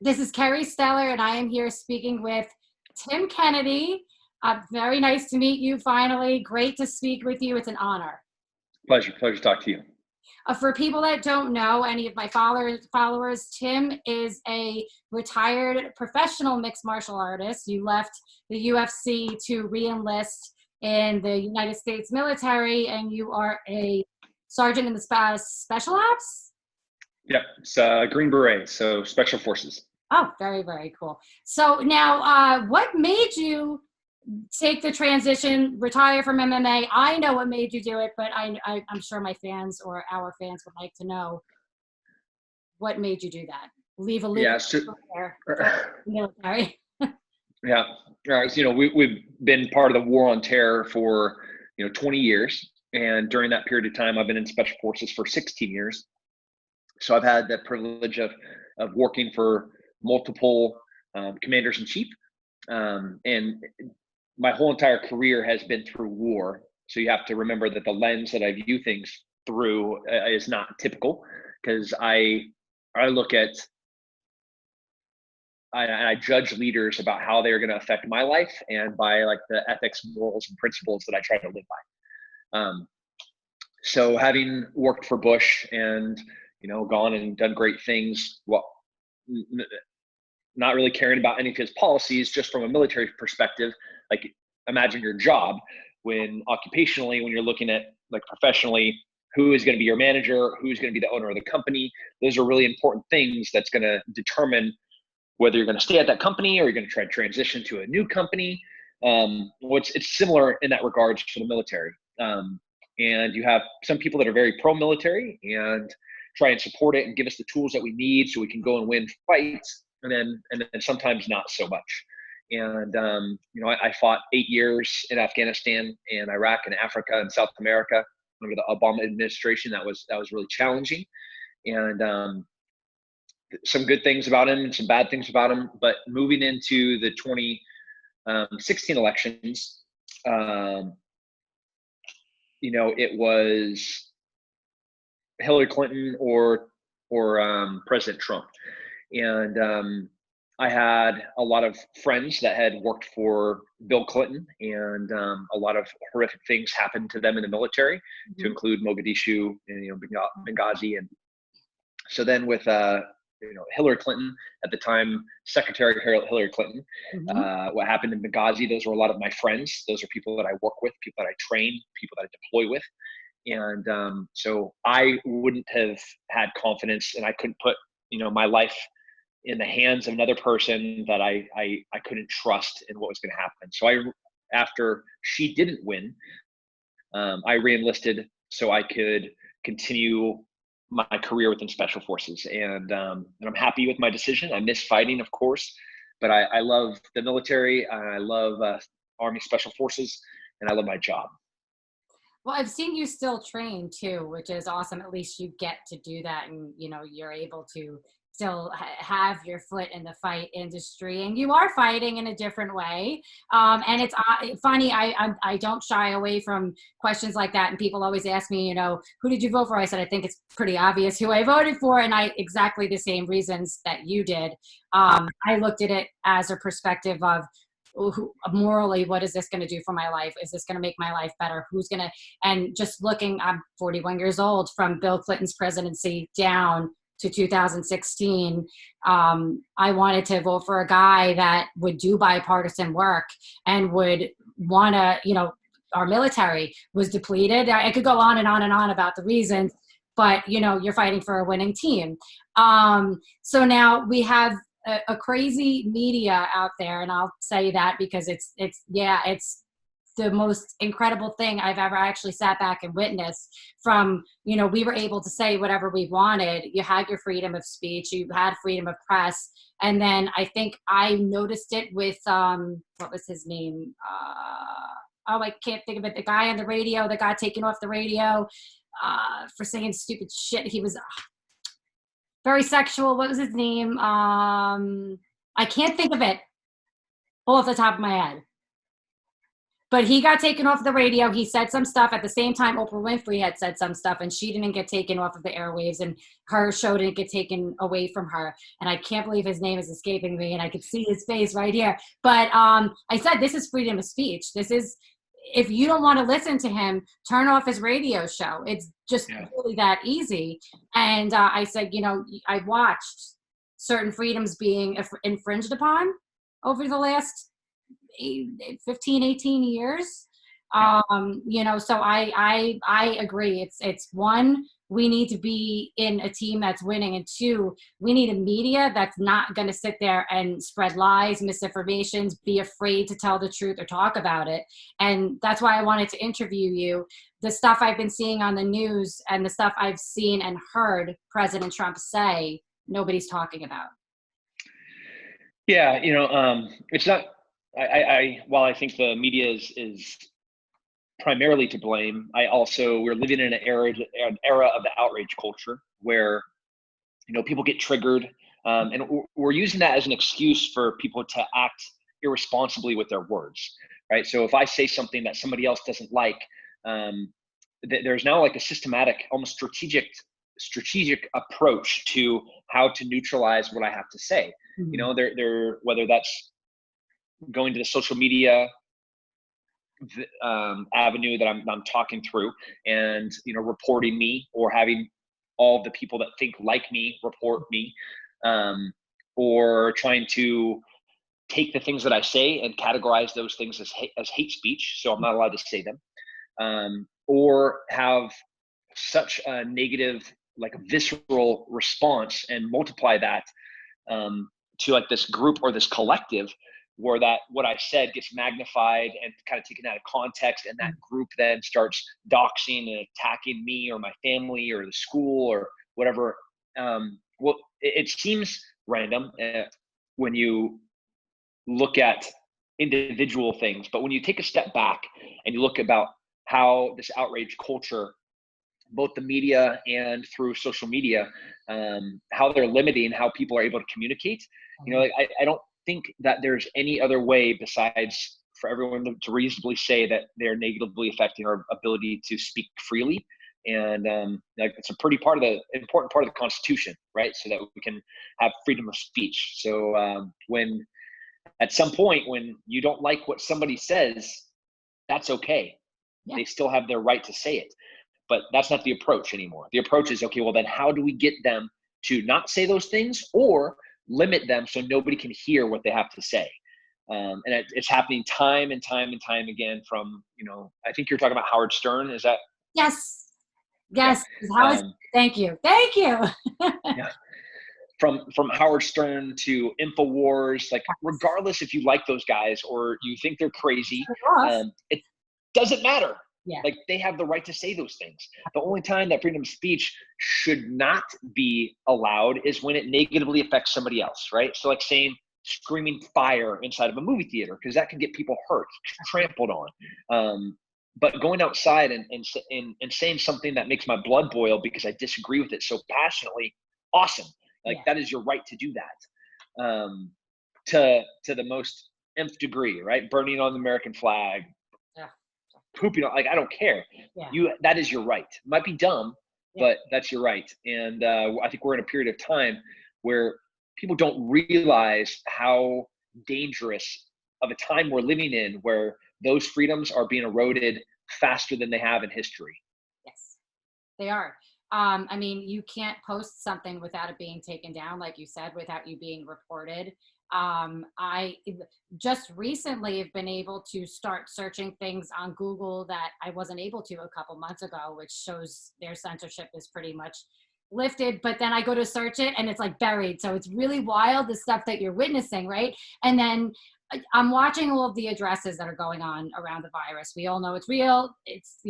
This is Kerry Steller, and I am here speaking with Tim Kennedy. Very nice to meet you finally. Great to speak with you. It's an honor. Pleasure to talk to you. For people that don't know, any of my followers, Tim is a retired professional mixed martial artist. You left the UFC to re-enlist in the United States military, and you are a sergeant in the special ops? Yep, it's Green Beret, so Special Forces. Oh, very, very cool. So now, what made you take the transition, retire from MMA? I know what made you do it, but I'm sure my fans or our fans would like to know what made you do that. Leave a loop there for the military. Yeah, so, we've been part of the war on terror for 20 years, and during that period of time, I've been in Special Forces for 16 years. So I've had the privilege of working for multiple commanders in chief, and my whole entire career has been through war. So you have to remember that the lens that I view things through is not typical, because I look at I judge leaders about how they're going to affect my life, and by like the ethics, morals, and principles that I try to live by. So having worked for Bush and gone and done great things, well, not really caring about any of his policies, just from a military perspective. Like, imagine your job when occupationally, when you're looking at like professionally, who is going to be your manager, who's going to be the owner of the company. Those are really important things that's going to determine whether you're going to stay at that company or you're going to try to transition to a new company. It's similar in that regards for the military. And you have some people that are very pro-military and try and support it and give us the tools that we need so we can go and win fights. And then sometimes not so much. And, I fought 8 years in Afghanistan and Iraq and Africa and South America under the Obama administration. That was really challenging. And some good things about him and some bad things about him. But moving into the 2016 elections, it was Hillary Clinton or President Trump. And I had a lot of friends that had worked for Bill Clinton, and a lot of horrific things happened to them in the military, to include Mogadishu and Benghazi. And so then with Hillary Clinton at the time, Secretary Hillary Clinton, what happened in Benghazi, those were a lot of my friends. Those are people that I work with, people that I train, people that I deploy with. And so I wouldn't have had confidence, and I couldn't put my life in the hands of another person that I couldn't trust in what was going to happen. So after she didn't win, I re-enlisted so I could continue my career within Special Forces. And I'm happy with my decision. I miss fighting, of course, but I love the military. I love Army Special Forces, and I love my job. Well, I've seen you still train too, which is awesome. At least you get to do that, and you're able to still have your foot in the fight industry, and you are fighting in a different way. And it's funny. I don't shy away from questions like that, and people always ask me, who did you vote for? I said I think it's pretty obvious who I voted for, and exactly the same reasons that you did. I looked at it as a perspective of, morally, what is this going to do for my life? Is this going to make my life better? And just looking, I'm 41 years old, from Bill Clinton's presidency down to 2016. I wanted to vote for a guy that would do bipartisan work and would want to, our military was depleted. I could go on and on and on about the reasons, but you're fighting for a winning team. So now we have a crazy media out there, and I'll say that because it's the most incredible thing I've ever actually sat back and witnessed. From we were able to say whatever we wanted. You had your freedom of speech, you had freedom of press, and then I think I noticed it with what was his name? I can't think of it. The guy on the radio that got taken off the radio for saying stupid shit. He was very sexual. What was his name? I can't think of it off the top of my head. but he got taken off the radio. He said some stuff at the same time Oprah Winfrey had said some stuff, and she didn't get taken off of the airwaves, and her show didn't get taken away from her. And I can't believe his name is escaping me, and I could see his face right here. But I said, this is freedom of speech. This is, if you don't want to listen to him, turn off his radio show. It's just really that easy. And I said, I watched certain freedoms being infringed upon over the last 15, 18 years. So I agree. It's one, we need to be in a team that's winning, and two, we need a media that's not going to sit there and spread lies, misinformations, be afraid to tell the truth or talk about it. And that's why I wanted to interview you. The stuff I've been seeing on the news and the stuff I've seen and heard President Trump say, nobody's talking about. Yeah, it's not. While I think the media is primarily to blame, we're living in an era of the outrage culture where people get triggered, and we're using that as an excuse for people to act irresponsibly with their words, right? So if I say something that somebody else doesn't like, there's now like a systematic, almost strategic approach to how to neutralize what I have to say. They're whether that's going to the social media avenue that I'm talking through, and reporting me, or having all the people that think like me report me, or trying to take the things that I say and categorize those things as hate speech, so I'm not allowed to say them, or have such a negative, like a visceral response, and multiply that to like this group or this collective, where that what I said gets magnified and kind of taken out of context, and that group then starts doxing and attacking me or my family or the school or whatever. Well, it seems random when you look at individual things, but when you take a step back and you look about how this outrage culture, both the media and through social media, how they're limiting how people are able to communicate. I don't think that there's any other way besides for everyone to reasonably say that they're negatively affecting our ability to speak freely. And it's a pretty important part of the Constitution, right? So that we can have freedom of speech. So when at some point when you don't like what somebody says, that's okay. Yeah. They still have their right to say it. But that's not the approach anymore. The approach is, okay, well then how do we get them to not say those things, or limit them so nobody can hear what they have to say? And it's happening time and time and time again from, I think you're talking about Howard Stern. Is that? Yes. Yeah. Thank you. Yeah. From Howard Stern to InfoWars, like regardless if you like those guys or you think they're crazy, it doesn't matter. Yeah. Like they have the right to say those things. The only time that freedom of speech should not be allowed is when it negatively affects somebody else, right? So like screaming fire inside of a movie theater, because that can get people hurt, trampled on. But going outside and saying something that makes my blood boil because I disagree with it so passionately, awesome. Like that is your right to do that. To the most nth degree, right? Burning on the American flag. Yeah. Pooping, like I don't care. Yeah. That is your right. It might be dumb, but that's your right. And I think we're in a period of time where people don't realize how dangerous of a time we're living in, where those freedoms are being eroded faster than they have in history. Yes, they are. I mean, you can't post something without it being taken down, like you said, without you being reported. I just recently have been able to start searching things on Google that I wasn't able to a couple months ago, which shows their censorship is pretty much lifted. But then I go to search it and it's like buried. So it's really wild, the stuff that you're witnessing, right? And then I'm watching all of the addresses that are going on around the virus. We all know it's real. It's,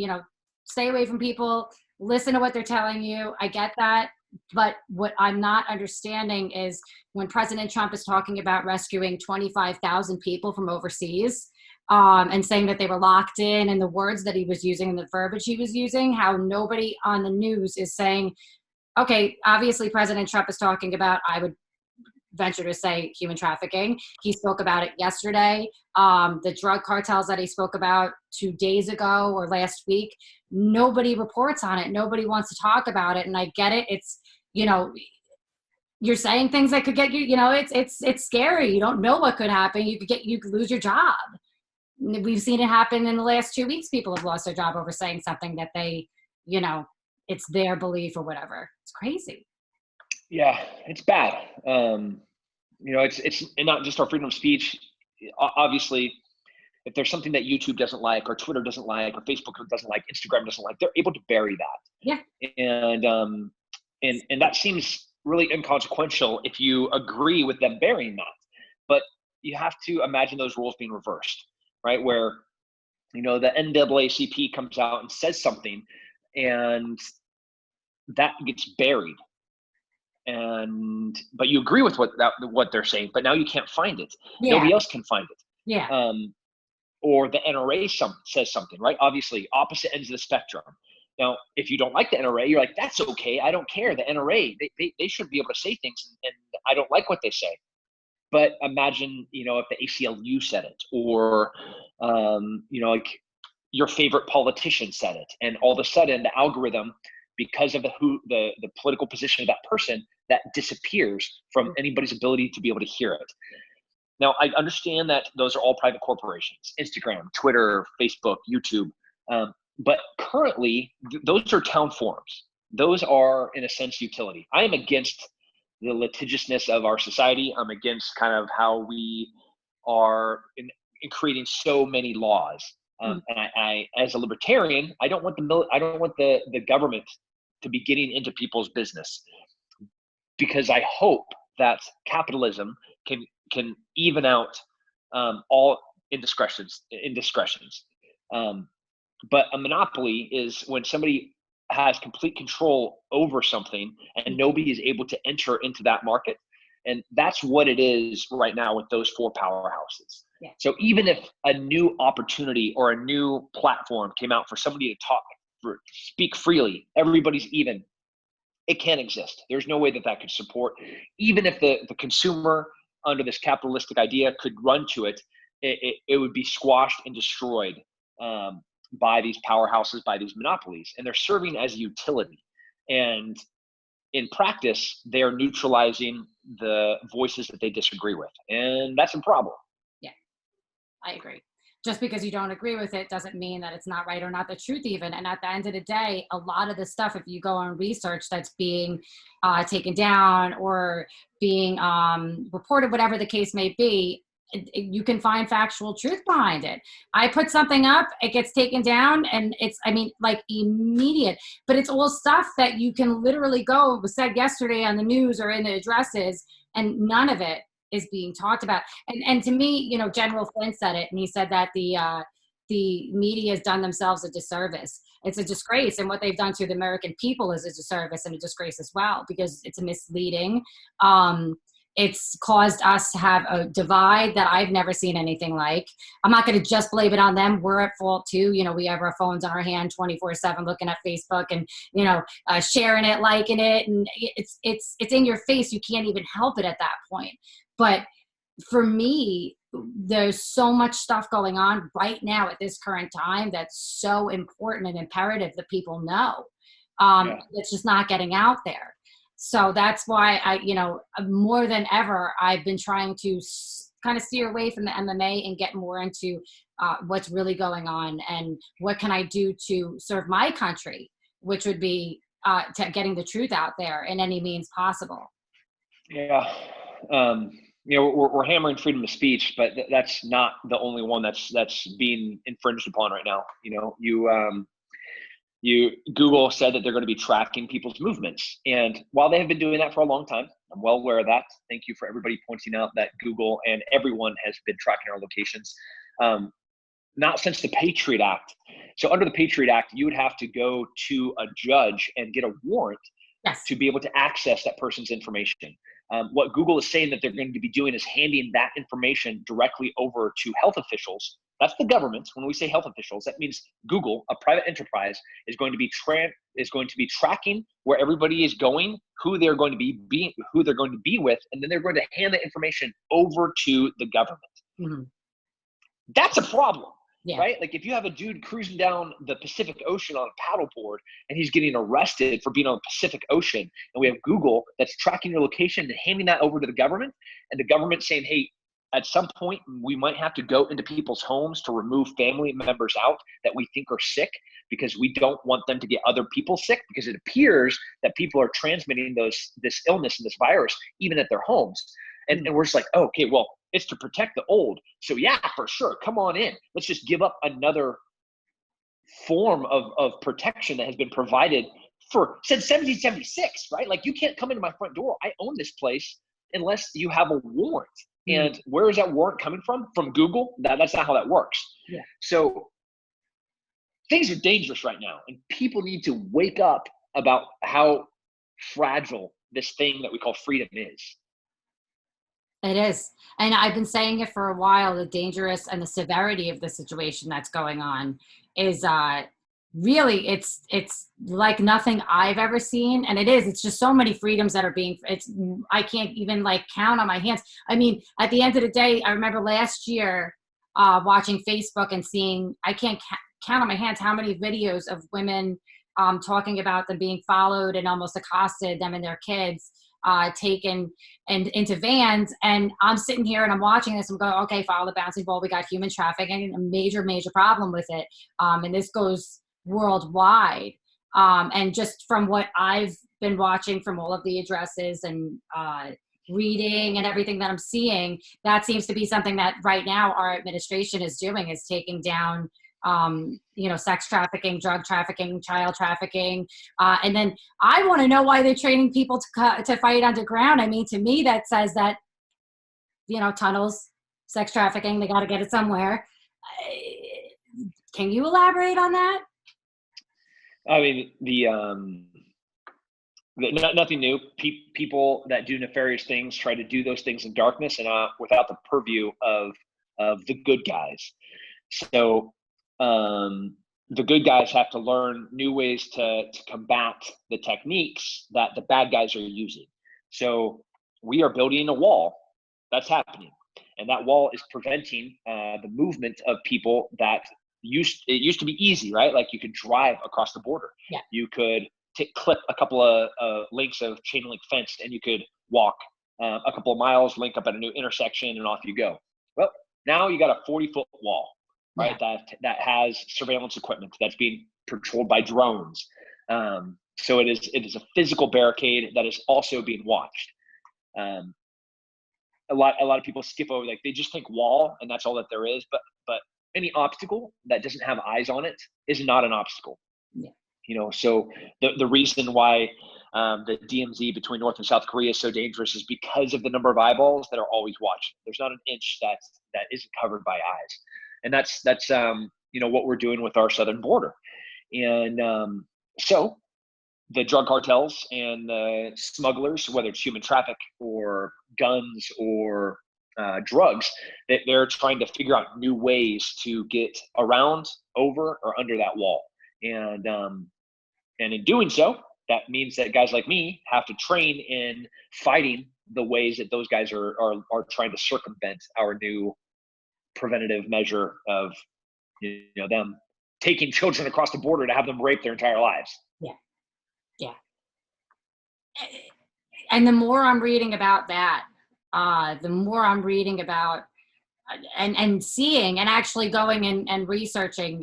stay away from people, listen to what they're telling you. I get that. But what I'm not understanding is when President Trump is talking about rescuing 25,000 people from overseas, and saying that they were locked in, and the words that he was using and the verbiage he was using, how nobody on the news is saying, okay, obviously President Trump is talking about, I would venture to say human trafficking. He spoke about it yesterday. The drug cartels that he spoke about 2 days ago or last week, nobody reports on it. Nobody wants to talk about it. And I get it. It's, you know, you're saying things that could get you, you know, it's scary. You don't know what could happen. You could lose your job. We've seen it happen in the last 2 weeks. People have lost their job over saying something that they, you know, it's their belief or whatever. It's crazy. Yeah, it's bad. It's not just our freedom of speech. Obviously, if there's something that YouTube doesn't like, or Twitter doesn't like, or Facebook doesn't like, Instagram doesn't like, they're able to bury that. Yeah. And that seems really inconsequential if you agree with them burying that. But you have to imagine those rules being reversed, right? Where, the NAACP comes out and says something, and that gets buried. But you agree with what they're saying, but now you can't find it. Yeah. Nobody else can find it. Yeah. Or the NRA says something, right? Obviously, opposite ends of the spectrum. Now, if you don't like the NRA, you're like, that's okay. I don't care. The NRA, they should be able to say things, and I don't like what they say. But imagine, if the ACLU said it, or, like your favorite politician said it, and all of a sudden the algorithm, because of the political position of that person, that disappears from anybody's ability to be able to hear it. Now, I understand that those are all private corporations: Instagram, Twitter, Facebook, YouTube. But currently, those are town forums. Those are, in a sense, utility. I am against the litigiousness of our society. I'm against kind of how we are in creating so many laws. And I, as a libertarian, I don't want the government to be getting into people's business, because I hope that capitalism can even out all indiscretions. But a monopoly is when somebody has complete control over something and nobody is able to enter into that market. And that's what it is right now with those four powerhouses. Yeah. So even if a new opportunity or a new platform came out for somebody to speak freely, everybody's even, it can't exist. There's no way that could support, even if the consumer under this capitalistic idea could run to it, it would be squashed and destroyed by these powerhouses, by these monopolies. And they're serving as a utility. And in practice, they are neutralizing the voices that they disagree with. And that's a problem. Yeah, I agree. Just because you don't agree with it doesn't mean that it's not right or not the truth even. And at the end of the day, a lot of the stuff, if you go on research that's being taken down or being reported, whatever the case may be, you can find factual truth behind it. I put something up, it gets taken down, and it's, like immediate. But it's all stuff that you can literally go, it was said yesterday on the news or in the addresses, and none of it is being talked about. And to me, General Flynn said it, and he said that the media has done themselves a disservice. It's a disgrace, and what they've done to the American people is a disservice and a disgrace as well, because it's misleading. It's caused us to have a divide that I've never seen anything like. I'm not going to just blame it on them. We're at fault too. We have our phones in our hand 24/7, looking at Facebook and, sharing it, liking it. And it's in your face. You can't even help it at that point. But for me, there's so much stuff going on right now at this current time that's so important and imperative that people know. It's just not getting out there. So that's why more than ever, I've been trying to kind of steer away from the MMA and get more into what's really going on and what can I do to serve my country, which would be getting the truth out there in any means possible. Yeah. We're hammering freedom of speech, but that's not the only one that's being infringed upon right now. Google said that they're going to be tracking people's movements. And while they have been doing that for a long time, I'm well aware of that. Thank you for everybody pointing out that Google and everyone has been tracking our locations. Not since the Patriot Act. So under the Patriot Act, you would have to go to a judge and get a warrant to be able to access that person's information. What Google is saying that they're going to be doing is handing that information directly over to health officials That's the government. When we say health officials, that means Google, a private enterprise, is going to be tracking where everybody is going, who they're going to who they're going to be with, and then they're going to hand the information over to the government. Mm-hmm. That's a problem, Yeah. right? Like if you have a dude cruising down the Pacific Ocean on a paddleboard and he's getting arrested for being on the Pacific Ocean, and we have Google that's tracking your location and handing that over to the government, and the government saying, hey, at some point we might have to go into people's homes to remove family members out that we think are sick because we don't want them to get other people sick, because it appears that people are transmitting this illness and this virus even at their homes. And we're just like, oh, okay, well, it's to protect the old. So yeah, for sure. Come on in. Let's just give up another form of protection that has been provided since 1776, right? Like you can't come into my front door. I own this place unless you have a warrant. And where is that warrant coming from? From Google? That's not how that works. Yeah. So things are dangerous right now, and people need to wake up about how fragile this thing that we call freedom is. It is. And I've been saying it for a while, the dangerous and the severity of the situation that's going on is really, it's like nothing I've ever seen. And it's just so many freedoms that are I can't even like count on my hands. I mean, at the end of the day, I remember last year watching Facebook and seeing, I can't count on my hands how many videos of women talking about them being followed and almost accosted, them and their kids taken and into vans. And I'm sitting here and I'm watching this and going, okay, follow the bouncing ball. We got human trafficking, a major problem with it. And this goes worldwide. And just from what I've been watching from all of the addresses and reading and everything that I'm seeing, that seems to be something that right now our administration is doing, is taking down sex trafficking, drug trafficking, child trafficking. And then I want to know why they're training people to fight underground. I mean, to me, that says that, tunnels, sex trafficking, they got to get it somewhere. Can you elaborate on that? I mean, nothing new. People that do nefarious things try to do those things in darkness and without the purview of the good guys. So the good guys have to learn new ways to combat the techniques that the bad guys are using. So we are building a wall. That's happening. And that wall is preventing the movement of people that it used to be easy, right? Like you could drive across the border. Yeah. You could clip a couple of links of chain link fence and you could walk a couple of miles, link up at a new intersection, and off you go. Well, now you got a 40-foot wall, right? Yeah. That has surveillance equipment that's being patrolled by drones. So it is a physical barricade that is also being watched. A lot of people skip over, like they just think wall and that's all that there is. But any obstacle that doesn't have eyes on it is not an obstacle. Yeah. So the reason why the DMZ between North and South Korea is so dangerous is because of the number of eyeballs that are always watching. There's not an inch that isn't covered by eyes. And that's what we're doing with our southern border. And so the drug cartels and the smugglers, whether it's human traffic or guns or drugs, that they're trying to figure out new ways to get around, over, or under that wall. And in doing so, that means that guys like me have to train in fighting the ways that those guys are trying to circumvent our new preventative measure of them taking children across the border to have them rape their entire lives. Yeah. And the more I'm reading about that, the more I'm reading about and seeing and actually going and researching,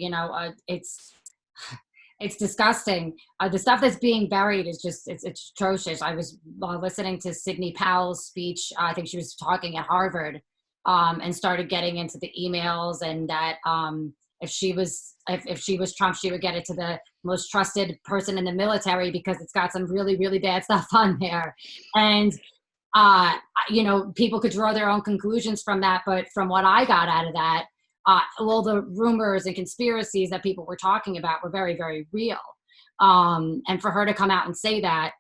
it's disgusting. The stuff that's being buried is just, it's atrocious. I was listening to Sidney Powell's speech. I think she was talking at Harvard and started getting into the emails, and that if she was Trump, she would get it to the most trusted person in the military because it's got some really, really bad stuff on there. And, people could draw their own conclusions from that. But from what I got out of that, all the rumors and conspiracies that people were talking about were very, very real. And for her to come out and say that,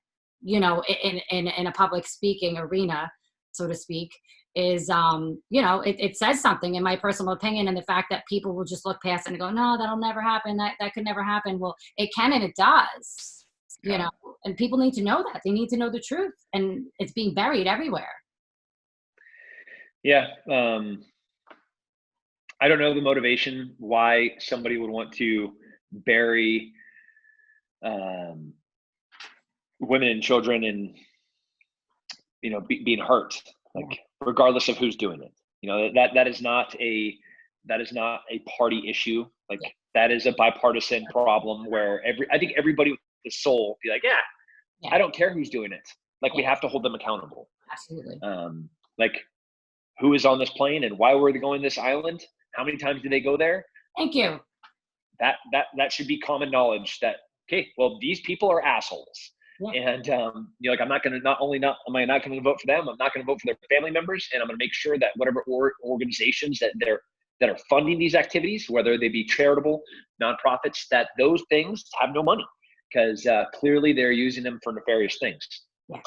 in a public speaking arena, so to speak, is, it says something in my personal opinion. And the fact that people will just look past it and go, no, that'll never happen. That could never happen. Well, it can, and it does, Yeah. and people need to know that. They need to know the truth, and it's being buried everywhere. Yeah. I don't know the motivation why somebody would want to bury um, women and children and being hurt, Yeah. like regardless of who's doing it. That is not a party issue. Like Yeah. that is a bipartisan problem where I think everybody with the soul be like, yeah, Yeah. I don't care who's doing it. Like we Yeah. have to hold them accountable. Absolutely. Like who is on this plane and why were they going this island? How many times did they go there? Thank you. That should be common knowledge that, okay, well, these people are assholes. Yeah. And like I'm not going to not am I not going to vote for them, I'm not going to vote for their family members, and I'm going to make sure that whatever organizations that are funding these activities, whether they be charitable, nonprofits, that those things have no money because clearly they're using them for nefarious things. Yeah.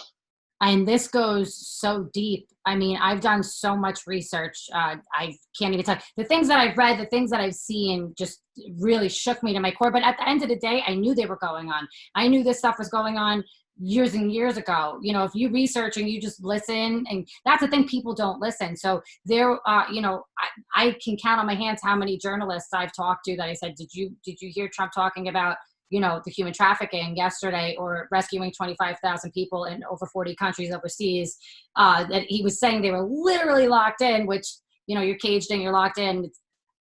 And this goes so deep. I mean, I've done so much research. I can't even tell. The things that I've read, the things that I've seen just really shook me to my core. But at the end of the day, I knew they were going on. I knew this stuff was going on years and years ago. If you research and you just listen, and that's the thing, people don't listen. So there, I can count on my hands how many journalists I've talked to that I said, did you hear Trump talking about the human trafficking yesterday, or rescuing 25,000 people in over 40 countries overseas, that he was saying they were literally locked in, which, you're caged in, you're locked in. It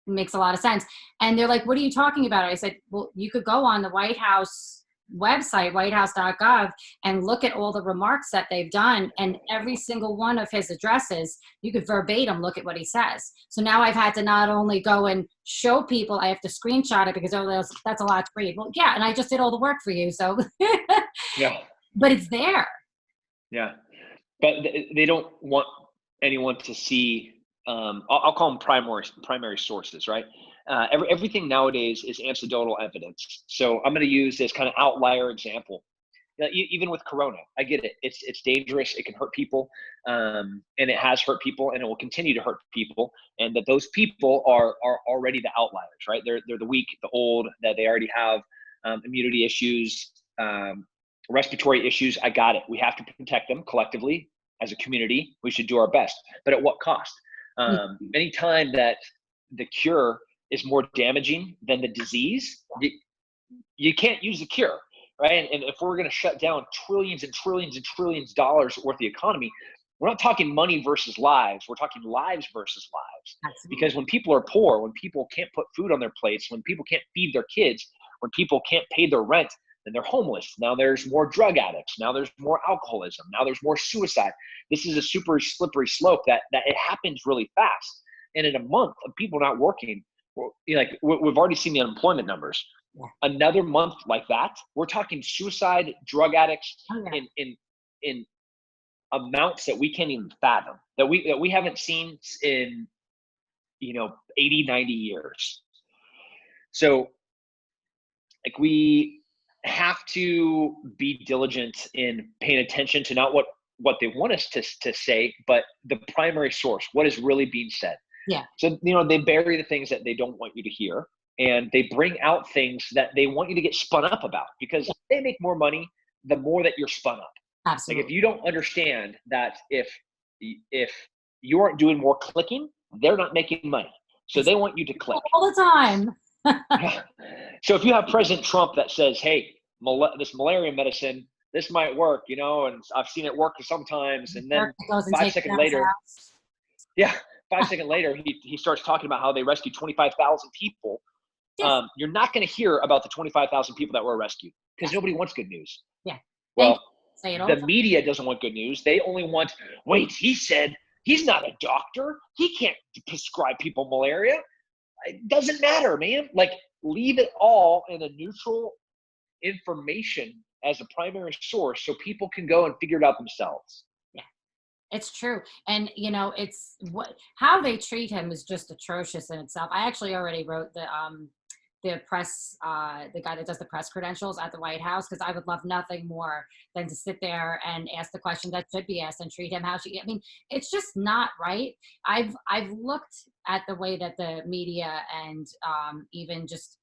makes a lot of sense. And they're like, what are you talking about? I said, well, you could go on the White House website, whitehouse.gov, and look at all the remarks that they've done, and every single one of his addresses, you could verbatim look at what he says. So now I've had to not only go and show people, I have to screenshot it because, that's a lot to read. Well, yeah, and I just did all the work for you, so Yeah. but it's there. Yeah. But they don't want anyone to see. I'll call them primary sources, right? Everything nowadays is anecdotal evidence. So I'm going to use this kind of outlier example. Even with Corona, I get it. It's dangerous. It can hurt people, and it has hurt people, and it will continue to hurt people. And that those people are already the outliers, right? They're the weak, the old, that they already have immunity issues, respiratory issues. I got it. We have to protect them collectively as a community. We should do our best, but at what cost? Anytime that the cure is more damaging than the disease, you can't use the cure, right? And if we're going to shut down trillions and trillions and trillions of dollars worth of the economy, we're not talking money versus lives. We're talking lives versus lives. Absolutely. Because when people are poor, when people can't put food on their plates, when people can't feed their kids, when people can't pay their rent, then they're homeless. Now there's more drug addicts. Now there's more alcoholism. Now there's more suicide. This is a super slippery slope that it happens really fast. And in a month of people not working, like we've already seen the unemployment numbers. Yeah. Another month like that, we're talking suicide, drug addicts, in amounts that we can't even fathom, that we haven't seen in 80, 90 years. So like we have to be diligent in paying attention to not what they want us to say, but the primary source, what is really being said. Yeah. So, they bury the things that they don't want you to hear, and they bring out things that they want you to get spun up about, because they make more money the more that you're spun up. Absolutely. Like if you don't understand that if you aren't doing more clicking, they're not making money. So they want you to click. All the time. So if you have President Trump that says, hey, this malaria medicine, this might work, and I've seen it work sometimes, and then 5 seconds later, 5 seconds later, he starts talking about how they rescued 25,000 people. Yes. You're not going to hear about the 25,000 people that were rescued, because nobody wants good news. Yeah. Well, the media doesn't want good news. They only want, wait, he said he's not a doctor. He can't prescribe people malaria. It doesn't matter, man. Like, leave it all in a neutral information as a primary source so people can go and figure it out themselves. Yeah, it's true. And, how they treat him is just atrocious in itself. I actually already wrote the press, the guy that does the press credentials at the White House, because I would love nothing more than to sit there and ask the question that should be asked and treat him how she. I mean, it's just not right. I've looked at the way that the media and even just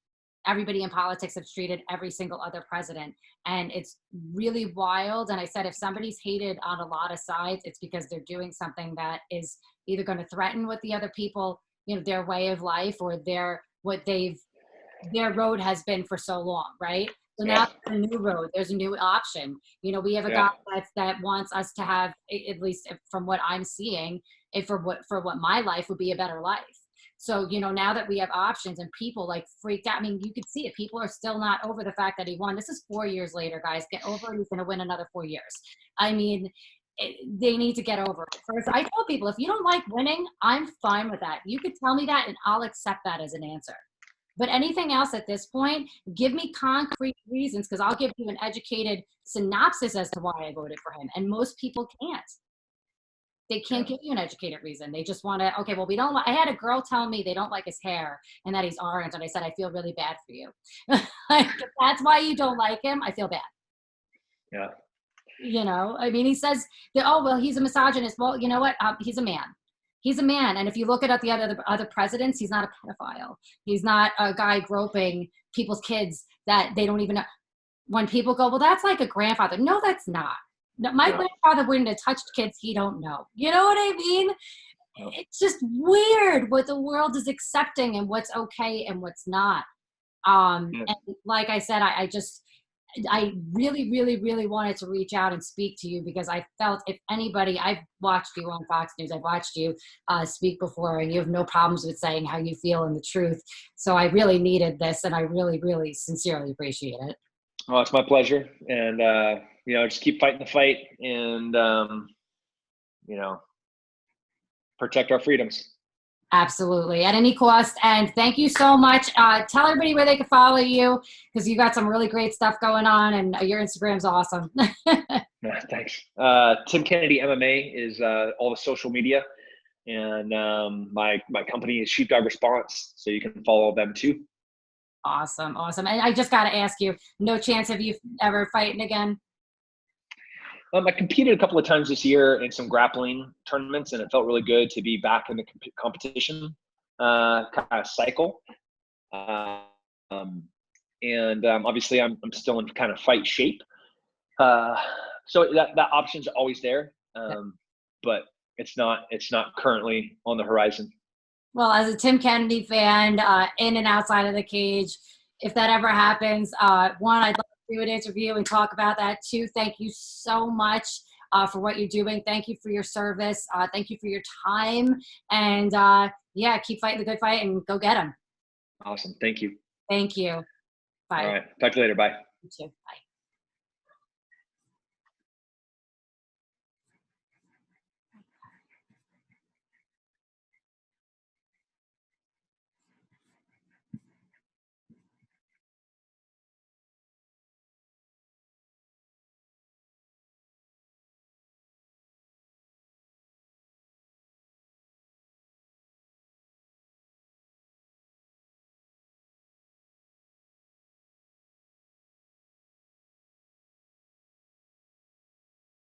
everybody in politics have treated every single other president, and it's really wild. And I said, if somebody's hated on a lot of sides, it's because they're doing something that is either going to threaten what the other people, their way of life, or their road has been for so long, right? So now Yeah. there's a new road, there's a new option. We have a Yeah. guy that wants us to have, at least from what I'm seeing, for what my life would be a better life. So, now that we have options and people like freaked out, I mean, you could see it. People are still not over the fact that he won. This is 4 years later, guys. Get over it. He's going to win another 4 years. I mean, they need to get over it. First, I tell people, if you don't like winning, I'm fine with that. You could tell me that and I'll accept that as an answer. But anything else at this point, give me concrete reasons, because I'll give you an educated synopsis as to why I voted for him. And most people can't. They can't give you an educated reason. They just want to, okay, well, we don't like, I had a girl tell me they don't like his hair and that he's orange. And I said, I feel really bad for you. Like, if that's why you don't like him, I feel bad. Yeah. I mean, he says that, oh, well, he's a misogynist. Well, you know what? He's a man. He's a man. And if you look at the other presidents, he's not a pedophile. He's not a guy groping people's kids that they don't even know. When people go, well, that's like a grandfather. No, that's not. No, my grandfather wouldn't have touched kids he don't know. You know what I mean? It's just weird what the world is accepting and what's okay and what's not. And like I said, I really, really, really wanted to reach out and speak to you, because I felt, if anybody, I've watched you on Fox News, I've watched you speak before, and you have no problems with saying how you feel and the truth. So I really needed this, and I really, really sincerely appreciate it. Well, it's my pleasure. And, just keep fighting the fight and, protect our freedoms. Absolutely, at any cost. And thank you so much. Tell everybody where they can follow you, because you got some really great stuff going on, and your Instagram's awesome. Yeah, thanks. Tim Kennedy MMA is all the social media, and my company is Sheepdog Response, so you can follow them too. Awesome. And I just got to ask you, no chance of you ever fighting again? I competed a couple of times this year in some grappling tournaments, and it felt really good to be back in the competition kind of cycle. Obviously, I'm still in kind of fight shape, so that option's always there, but it's not currently on the horizon. Well, as a Tim Kennedy fan, in and outside of the cage, if that ever happens, one, I'd love to do an interview and talk about that. Two, thank you so much for what you're doing. Thank you for your service. Thank you for your time. And keep fighting the good fight and go get them. Awesome. Thank you. Thank you. Bye. All right. Talk to you later. Bye. You too. Bye.